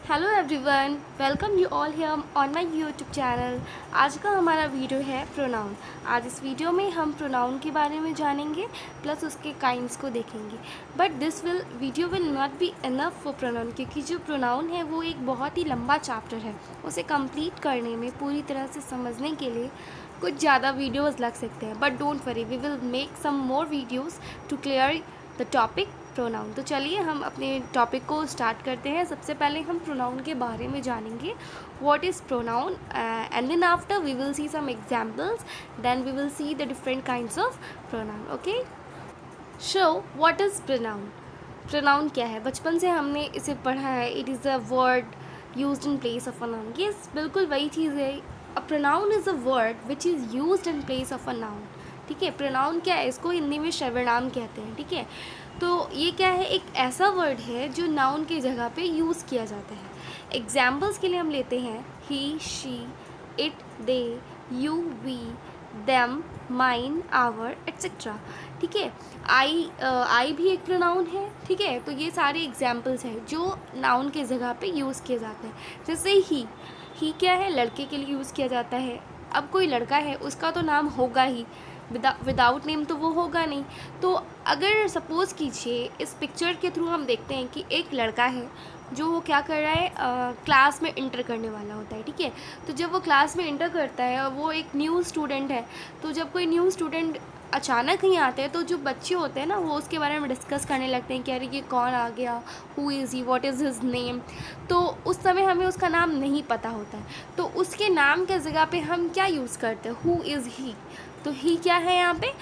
Hello everyone, welcome you all here on my YouTube channel. आज का हमारा video है प्रोनाउन। आज इस वीडियो में हम प्रोनाउन के बारे में जानेंगे प्लस उसके काइंड्स को देखेंगे। But this video will not be enough for pronoun, क्योंकि जो प्रोनाउन है वो एक बहुत ही लंबा चैप्टर है। उसे कंप्लीट करने में, पूरी तरह से समझने के लिए कुछ ज़्यादा वीडियोज़ लग सकते हैं। But don't worry, we will make some more videos to clear the topic pronoun. तो चलिए हम अपने टॉपिक को स्टार्ट करते हैं। सबसे पहले हम प्रोनाउन के बारे में जानेंगे, what is pronoun, and then after we will see some examples, then we will see the different kinds of pronoun. Okay, so what is pronoun? Pronoun क्या है? बचपन से हमने इसे पढ़ा है। It is a word used in place of a noun. ये बिल्कुल वही चीज़ है। A pronoun is a word which is used in place of a noun. ठीक है, प्रोनाउन क्या है? इसको हिंदी में सर्वनाम कहते हैं। ठीक है, तो ये क्या है? एक ऐसा वर्ड है जो नाउन की जगह पे यूज़ किया जाता है। एग्जाम्पल्स के लिए हम लेते हैं he, she, it, they, you, we, them, mine, our, etcetera. ठीक है, आई भी एक प्रोनाउन है। ठीक है, तो ये सारे एग्जाम्पल्स हैं जो नाउन के जगह पे यूज़ किए जाते हैं। जैसे ही क्या है? लड़के के लिए यूज़ किया जाता है। अब कोई लड़का है, उसका तो नाम होगा ही, विदाउट नेम तो वो होगा नहीं। तो अगर सपोज़ कीजिए इस पिक्चर के थ्रू हम देखते हैं कि एक लड़का है जो वो क्या कर रहा है, क्लास में इंटर करने वाला होता है। ठीक है, तो जब वो क्लास में इंटर करता है और वो एक न्यू स्टूडेंट है, तो जब कोई न्यू स्टूडेंट अचानक ही आते हैं तो जो बच्चे होते हैं ना, वो उसके बारे में डिस्कस करने लगते हैं कि अरे ये कौन आ गया, who is he, what is his name. तो उस समय हमें उसका नाम नहीं पता होता है, तो उसके नाम के जगह पे हम क्या यूज़ करते हैं? हु इज़ ही। तो ही क्या है? यहाँ पे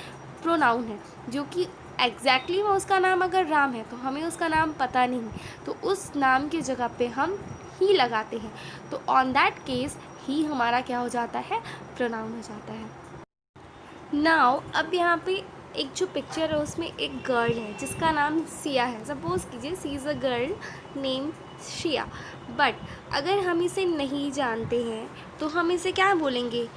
प्रोनाउन है, जो कि एग्जैक्टली वो उसका नाम अगर राम है तो हमें उसका नाम पता नहीं, तो उस नाम की जगह पे हम ही लगाते हैं। तो ऑन दैट केस ही हमारा क्या हो जाता है? प्रोनाउन हो जाता है। नाउ अब यहाँ पे एक जो पिक्चर है उसमें एक गर्ल है जिसका नाम सिया है। सपोज़ कीजिए she is a girl name Shiya. But अगर हम इसे नहीं जानते हैं तो हम इसे क्या बोलेंगे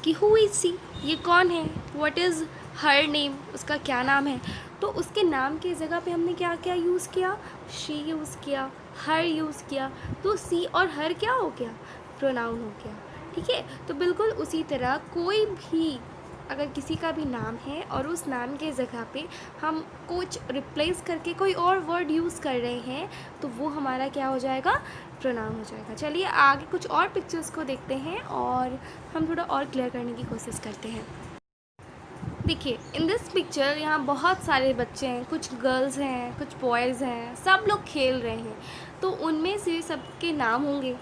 कि हु इज़ सी, ये कौन है, व्हाट इज़ हर नेम, उसका क्या नाम है। तो उसके नाम की जगह पे हमने क्या क्या यूज़ किया? शी यूज़ किया, हर यूज़ किया। तो सी और हर क्या हो गया? प्रोनाउन हो गया। ठीक है, तो बिल्कुल उसी तरह कोई भी, अगर किसी का भी नाम है और उस नाम के जगह पे हम कुछ रिप्लेस करके कोई और वर्ड यूज़ कर रहे हैं, तो वो हमारा क्या हो जाएगा? प्रोनाउन हो जाएगा। चलिए आगे कुछ और पिक्चर्स को देखते हैं और हम थोड़ा और क्लियर करने की कोशिश करते हैं। देखिए इन दिस पिक्चर यहाँ बहुत सारे बच्चे हैं, कुछ गर्ल्स हैं, कुछ बॉयज़ हैं, सब लोग खेल रहे हैं। तो उनमें से सबके नाम होंगे,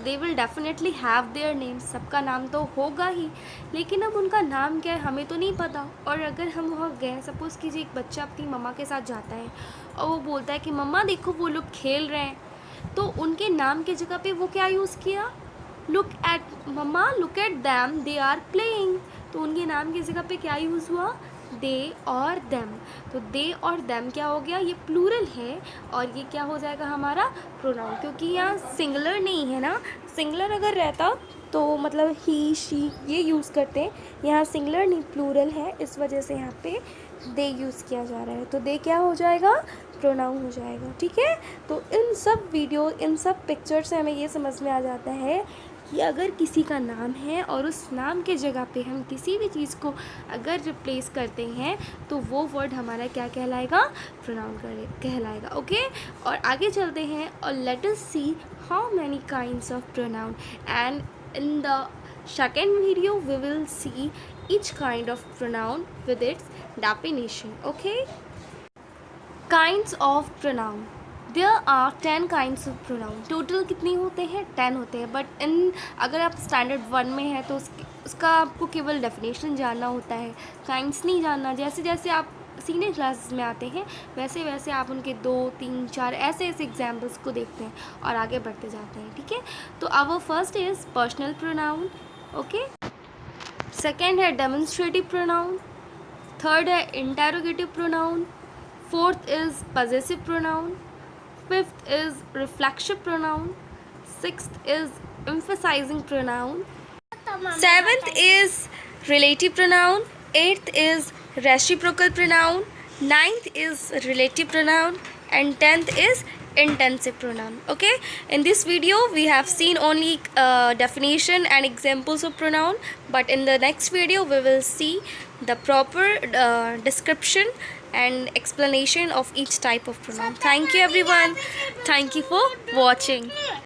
they will definitely have their names. सबका नाम तो होगा ही, लेकिन अब उनका नाम क्या है हमें तो नहीं पता। और अगर हम वहाँ गए, सपोज़ कीजिए एक बच्चा अपनी मम्मा के साथ जाता है और वो बोलता है कि मम्मा देखो वो लोग खेल रहे हैं, तो उनके नाम की जगह पे वो क्या यूज़ किया? Look at mama, look at them, they are playing. तो उनके नाम की जगह पे क्या यूज़ हुआ? दे और देम। तो दे और देम क्या हो गया? ये प्लूरल है और ये क्या हो जाएगा हमारा? प्रोनाउन, क्योंकि यहाँ सिंगुलर नहीं है ना। सिंगुलर अगर रहता तो मतलब ही, शी ये यूज़ करते हैं। यहाँ सिंगुलर नहीं, प्लूरल है, इस वजह से यहाँ पे दे यूज़ किया जा रहा है। तो दे क्या हो जाएगा? प्रोनाउन हो जाएगा। ठीक है, तो इन सब पिक्चर से हमें ये समझ में आ जाता है कि अगर किसी का नाम है और उस नाम के जगह पे हम किसी भी चीज़ को अगर रिप्लेस करते हैं तो वो वर्ड हमारा क्या कहलाएगा? प्रोनाउन कहलाएगा। ओके, और आगे चलते हैं और let us see how many kinds of pronoun, and in the second video we will see each kind of pronoun with its definition. Okay, kinds of pronoun. There are 10 kinds of pronoun. Total कितने होते हैं? 10 होते हैं। But in अगर आप standard 1 में है तो उसका आपको केवल डेफिनेशन जानना होता है, काइंड्स नहीं जानना। जैसे जैसे आप सीनियर क्लासेस में आते हैं वैसे वैसे आप उनके 2, 3, 4 ऐसे एग्जाम्पल्स को देखते हैं और आगे बढ़ते जाते हैं। ठीक है, तो our first is personal pronoun. Okay, second is demonstrative pronoun, third is interrogative pronoun, fourth is possessive pronoun, fifth is reflexive pronoun, sixth is emphasizing pronoun, seventh is relative pronoun, eighth is reciprocal pronoun, ninth is relative pronoun, and 10th is intensive pronoun. Okay, in this video we have seen only definition and examples of pronoun, but in the next video we will see the proper description and explanation of each type of pronoun. Thank you everyone. Thank you for watching.